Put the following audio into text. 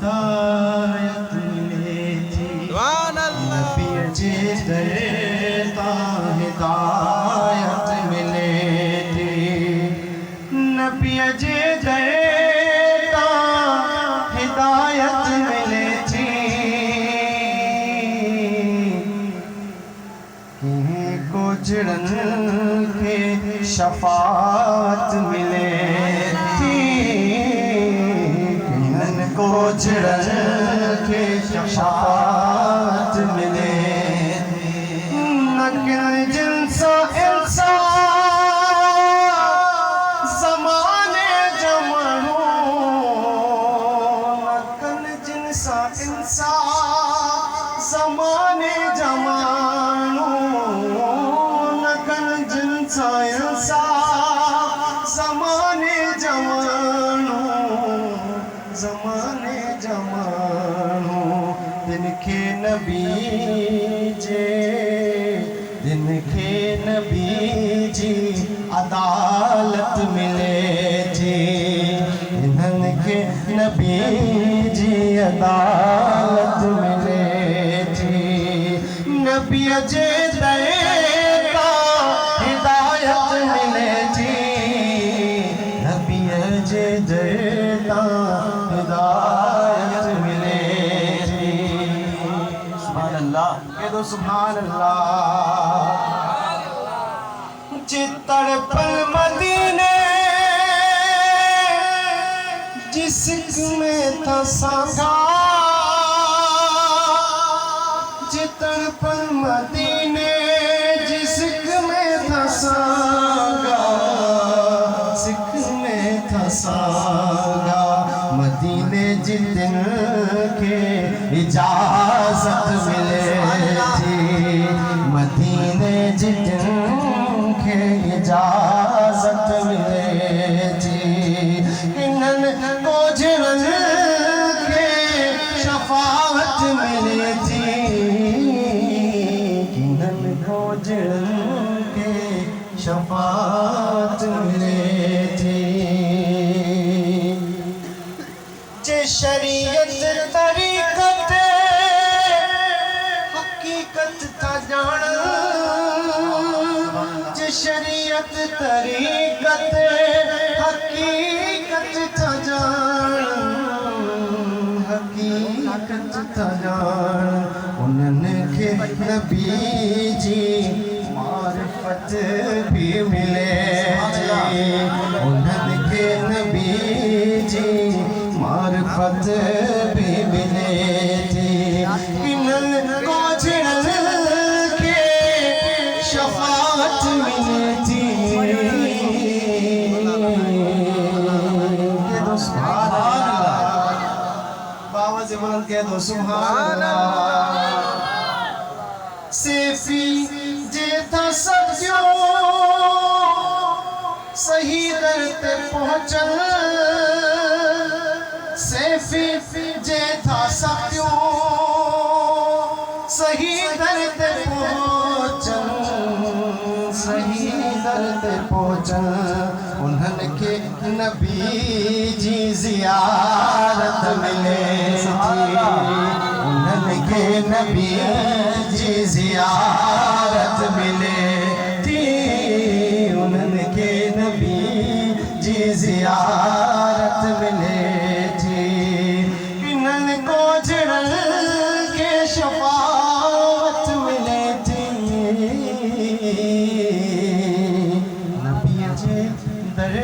हिदायत मिले थी नबी जे दरता हिदायत मिले थी नबी जे दरता हिदायत मिले थी कोजड़न के शफात मिले थी कोजड़न के शफात मिले नकिन जिनसा इंसान ज़माने जमणो नकिन जिनसा इंसान ज़माने जमणो नकिन जिनसा इंसान ज़माने जमणो ज़माने जमानो दिन के नबी जी अदालत मिले थी इन्हन के नबी जी अदालत मिले थी नबी जे दरता हिदायत मिले थी नबी जे दरता हिदायत मिले थी सुभान अल्लाह कह दो सुभान अल्लाह चित्तर पल मदीने जिस्क में था सांगा चित्तर पल मदीने जिस्क में था सांगा सिख में था सांगा मदीने जितन के इजाजत मिले थी मदीने जितन के इजाजत मिले थी इन्हन कोजड़न के शफाअत मिले थी इन्हन कोजड़न के शफाअत मिले थी जे शरीयत तरीक़त हकीकत था जान जे शरीयत तरीक़त हकीकत था जान हकीकत था जान उन्हनि खे नबी जी मारिफत भी मिले थी उन्हनि खे नबी जी मारिफत भी मिले थी इन्हनि कोजड़न के शफाअत मिले थी कह दो सुभान अल्लाह बाबा से बुलंद कह दो सुभान अल्लाह सेफी जे था सजो सही दर ते पहुंचल सेफी जे था सजो सही दर ते पहुंचल सही दर ते पहुंचल उन्हनि खे नबी जी ज़ियारत मिले थी उन्हनि खे नबी जी ज़ियारत मिले थी उन्हनि खे नबी जी ज़ियारत मिले थी इन्हनि कोजड़न के शफाअत मिले थी नबी जे दर